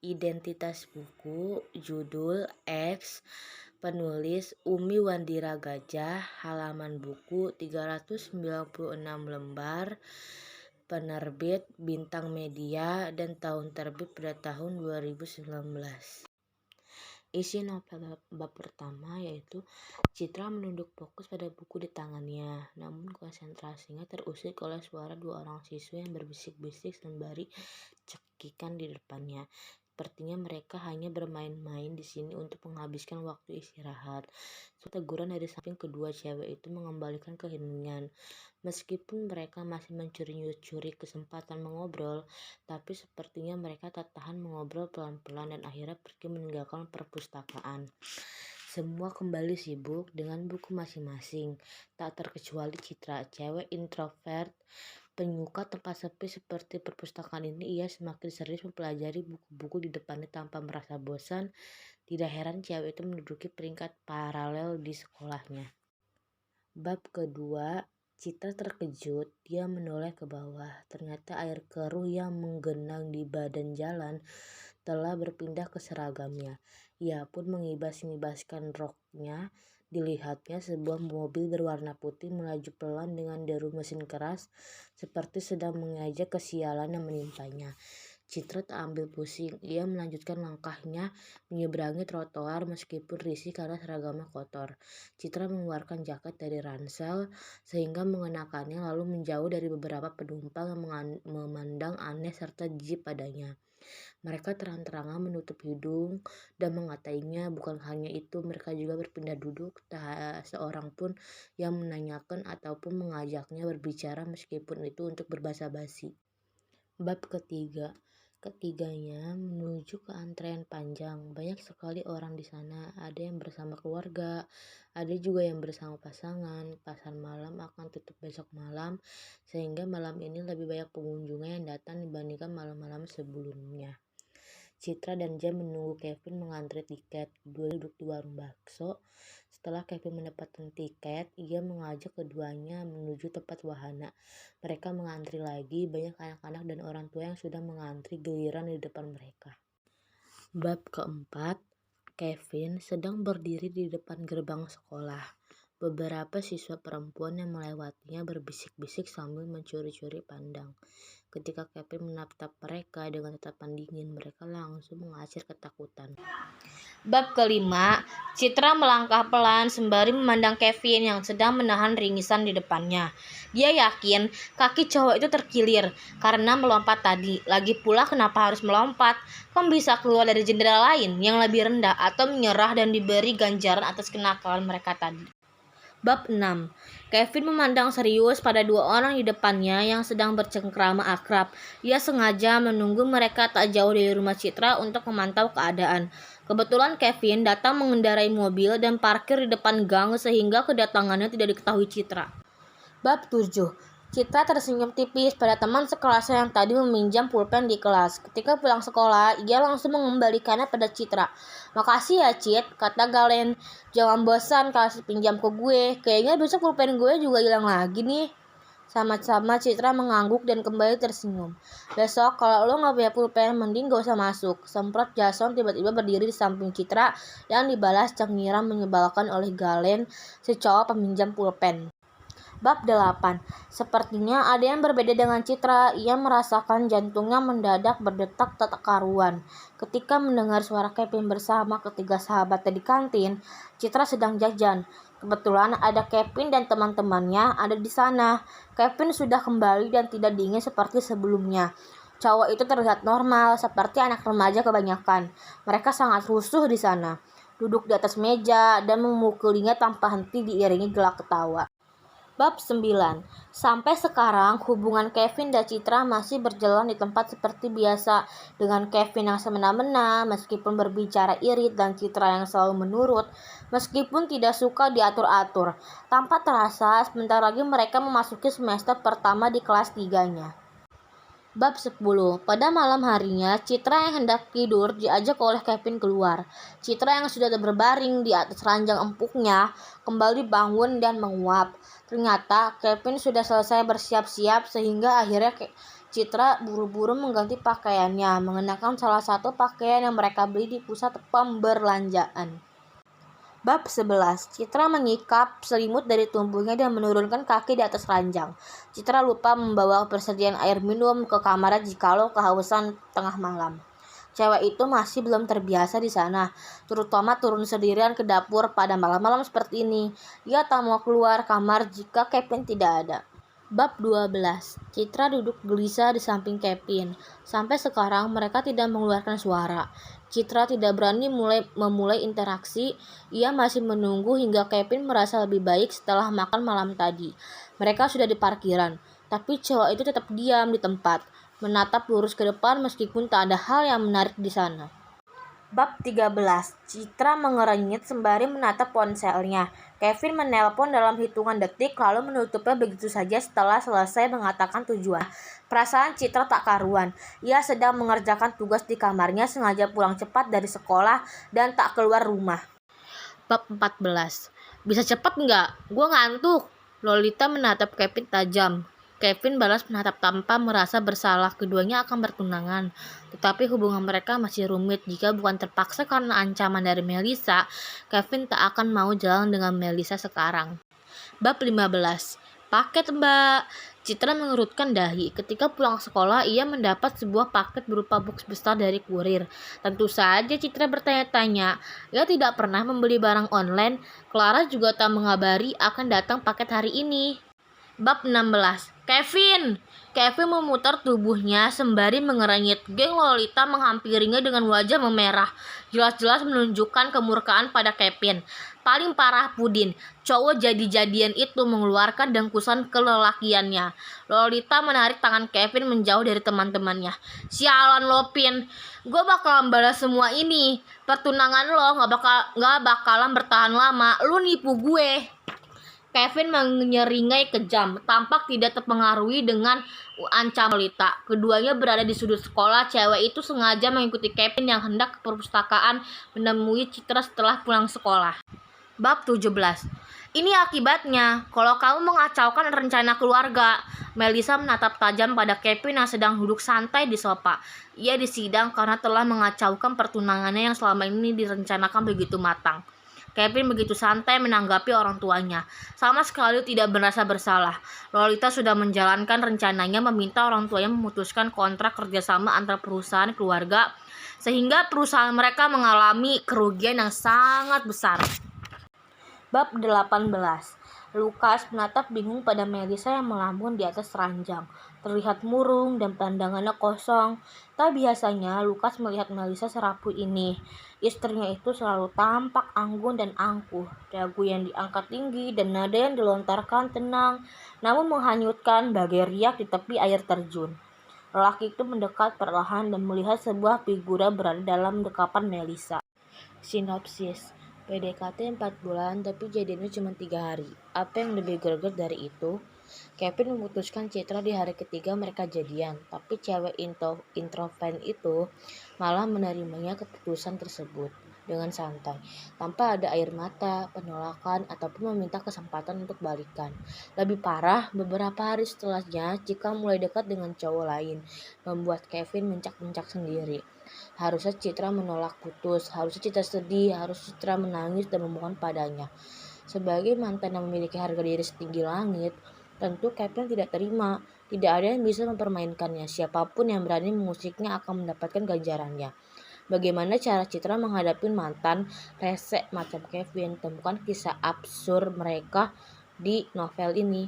Identitas buku, judul, X, penulis Umi Wandira Gajah, halaman buku 396 lembar, penerbit Bintang Media, dan tahun terbit pada tahun 2019. Isi novel bab pertama yaitu Citra menunduk fokus pada buku di tangannya, namun konsentrasinya terusik oleh suara dua orang siswa yang berbisik-bisik sembari cekikan di depannya. Sepertinya mereka hanya bermain-main di sini untuk menghabiskan waktu istirahat. Teguran dari samping kedua cewek itu mengembalikan keheningan. Meskipun mereka masih mencuri-curi kesempatan mengobrol, tapi sepertinya mereka tak tahan mengobrol pelan-pelan dan akhirnya pergi meninggalkan perpustakaan. Semua kembali sibuk dengan buku masing-masing, tak terkecuali Citra, cewek introvert, penyuka tempat sepi seperti perpustakaan ini. Ia semakin serius mempelajari buku-buku di depannya tanpa merasa bosan. Tidak heran cewek itu menduduki peringkat paralel di sekolahnya. Bab kedua, Citra terkejut. Dia menoleh ke bawah. Ternyata air keruh yang menggenang di badan jalan telah berpindah ke seragamnya. Ia pun mengibas-ngibaskan roknya. Dilihatnya sebuah mobil berwarna putih melaju pelan dengan deru mesin keras, seperti sedang mengajak kesialan yang menimpanya. Citra tak ambil pusing. Ia melanjutkan langkahnya menyeberangi trotoar meskipun risih karena seragamnya kotor. Citra mengeluarkan jaket dari ransel sehingga mengenakannya lalu menjauh dari beberapa penumpang yang memandang aneh serta jijik padanya. Mereka terang-terangan menutup hidung dan mengatainya. Bukan hanya itu, mereka juga berpindah duduk. Tak seorang pun yang menanyakan ataupun mengajaknya berbicara meskipun itu untuk berbasa-basi. Bab ketiga. Ketiganya menuju ke antrean panjang. Banyak sekali orang di sana. Ada yang bersama keluarga, ada juga yang bersama pasangan. Pasar malam akan tutup besok malam, sehingga malam ini lebih banyak pengunjungnya yang datang dibandingkan malam-malam sebelumnya. Citra dan Jam menunggu Kevin mengantri tiket. Kedua duduk di warung bakso. Setelah Kevin mendapatkan tiket, ia mengajak keduanya menuju tempat wahana. Mereka mengantri lagi. Banyak anak-anak dan orang tua yang sudah mengantri giliran di depan mereka. Bab keempat, Kevin sedang berdiri di depan gerbang sekolah. Beberapa siswa perempuan yang melewatinya berbisik-bisik sambil mencuri-curi pandang. Ketika Kevin menatap mereka dengan tatapan dingin, mereka langsung mengacir ketakutan. Bab kelima, Citra melangkah pelan sembari memandang Kevin yang sedang menahan ringisan di depannya. Dia yakin kaki cowok itu terkilir karena melompat tadi. Lagi pula kenapa harus melompat? Kan bisa keluar dari jendela lain yang lebih rendah atau menyerah dan diberi ganjaran atas kenakalan mereka tadi. Bab 6. Kevin memandang serius pada dua orang di depannya yang sedang bercengkrama akrab. Ia sengaja menunggu mereka tak jauh dari rumah Citra untuk memantau keadaan. Kebetulan Kevin datang mengendarai mobil dan parkir di depan gang sehingga kedatangannya tidak diketahui Citra. Bab 7. Citra tersenyum tipis pada teman sekelasnya yang tadi meminjam pulpen di kelas. Ketika pulang sekolah, ia langsung mengembalikannya pada Citra. "Makasih ya, Cit," kata Galen. "Jangan bosan kasih pinjam ke gue. Kayaknya besok pulpen gue juga hilang lagi nih." Sama-sama Citra mengangguk dan kembali tersenyum. "Besok kalau lo gak punya pulpen, mending gak usah masuk." Semprot Jason tiba-tiba berdiri di samping Citra yang dibalas cengiran menyebalkan oleh Galen, si cowok peminjam pulpen. Bab 8. Sepertinya ada yang berbeda dengan Citra. Ia merasakan jantungnya mendadak berdetak tak karuan. Ketika mendengar suara Kevin bersama ketiga sahabatnya di kantin, Citra sedang jajan. Kebetulan ada Kevin dan teman-temannya ada di sana. Kevin sudah kembali dan tidak dingin seperti sebelumnya. Cowok itu terlihat normal, seperti anak remaja kebanyakan. Mereka sangat rusuh di sana, duduk di atas meja dan memukulinya tanpa henti diiringi gelak ketawa. Bab 9. Sampai sekarang hubungan Kevin dan Citra masih berjalan di tempat seperti biasa, dengan Kevin yang semena-mena meskipun berbicara irit dan Citra yang selalu menurut meskipun tidak suka diatur-atur. Tanpa terasa sebentar lagi mereka memasuki semester pertama di kelas 3-nya. Bab 10. Pada malam harinya, Citra yang hendak tidur diajak oleh Kevin keluar. Citra yang sudah berbaring di atas ranjang empuknya kembali bangun dan menguap. Ternyata Kevin sudah selesai bersiap-siap sehingga akhirnya Citra buru-buru mengganti pakaiannya, mengenakan salah satu pakaian yang mereka beli di pusat pemberlanjaan. Bab 11. Citra menyikap selimut dari tubuhnya dan menurunkan kaki di atas ranjang. Citra lupa membawa persediaan air minum ke kamarnya jikalau kehausan tengah malam. Cewek itu masih belum terbiasa di sana, terutama turun sendirian ke dapur pada malam-malam seperti ini. Ia tak mau keluar kamar jika Kevin tidak ada. Bab 12. Citra duduk gelisah di samping Kevin. Sampai sekarang mereka tidak mengeluarkan suara. Citra tidak berani memulai interaksi. Ia masih menunggu hingga Kevin merasa lebih baik setelah makan malam tadi. Mereka sudah di parkiran, tapi cowok itu tetap diam di tempat, menatap lurus ke depan meskipun tak ada hal yang menarik di sana. Bab 13. Citra mengernyit sembari menatap ponselnya. Kevin menelpon dalam hitungan detik lalu menutupnya begitu saja setelah selesai mengatakan tujuan. Perasaan Citra tak karuan. Ia sedang mengerjakan tugas di kamarnya, sengaja pulang cepat dari sekolah dan tak keluar rumah. Bab 14. Bisa cepat nggak? Gua ngantuk. Lolita menatap Kevin tajam. Kevin balas menatap tanpa merasa bersalah. Keduanya akan bertunangan, tetapi hubungan mereka masih rumit. Jika bukan terpaksa karena ancaman dari Melissa, Kevin tak akan mau jalan dengan Melissa sekarang. Bab 15. Paket, Mbak. Citra mengerutkan dahi. Ketika pulang sekolah, ia mendapat sebuah paket berupa box besar dari kurir. Tentu saja Citra bertanya-tanya. Ia tidak pernah membeli barang online. Clara juga tak mengabari akan datang paket hari ini. Bab 16. Kevin memutar tubuhnya sembari mengernyit. Geng Lolita menghampirinya dengan wajah memerah, jelas-jelas menunjukkan kemurkaan pada Kevin. Paling parah Pudin, cowok jadi-jadian itu mengeluarkan dengkusan kelelakiannya. Lolita menarik tangan Kevin menjauh dari teman-temannya. Sialan lo, Pin, gue bakalan balas semua ini. Pertunangan lo gak bakalan bertahan lama. Lu nipu gue. Kevin menyeringai kejam, tampak tidak terpengaruhi dengan ancaman Lolita. Keduanya berada di sudut sekolah. Cewek itu sengaja mengikuti Kevin yang hendak ke perpustakaan menemui Citra setelah pulang sekolah. Bab 17. Ini akibatnya kalau kamu mengacaukan rencana keluarga. Melissa menatap tajam pada Kevin yang sedang duduk santai di sofa. Ia disidang karena telah mengacaukan pertunangannya yang selama ini direncanakan begitu matang. Kevin begitu santai menanggapi orang tuanya, sama sekali tidak merasa bersalah. Lolita sudah menjalankan rencananya meminta orang tuanya memutuskan kontrak kerjasama antara perusahaan keluarga, sehingga perusahaan mereka mengalami kerugian yang sangat besar. Bab 18. Lukas menatap bingung pada Melissa yang melamun di atas ranjang, terlihat murung dan pandangannya kosong. Tak biasanya Lukas melihat Melissa serapuh ini. Istrinya itu selalu tampak anggun dan angkuh, dagu yang diangkat tinggi dan nada yang dilontarkan tenang, namun menghanyutkan bagai riak di tepi air terjun. Lelaki itu mendekat perlahan dan melihat sebuah figura berada dalam dekapan Melissa. Sinopsis. PDKT 4 bulan tapi jadinya cuma 3 hari. Apa yang lebih greget dari itu? Kevin memutuskan Citra di hari ketiga mereka jadian, tapi cewek introvert itu malah menerimanya keputusan tersebut dengan santai, tanpa ada air mata, penolakan, ataupun meminta kesempatan untuk balikan. Lebih parah, beberapa hari setelahnya, Cika mulai dekat dengan cowok lain, membuat Kevin mencak-mencak sendiri. Harusnya Citra menolak putus, harusnya Citra sedih, harusnya Citra menangis dan memohon padanya. Sebagai mantan yang memiliki harga diri setinggi langit, tentu Kevin tidak terima. Tidak ada yang bisa mempermainkannya. Siapapun yang berani mengusiknya akan mendapatkan ganjarannya. Bagaimana cara Citra menghadapi mantan rese macam Kevin? Temukan kisah absurd mereka di novel ini.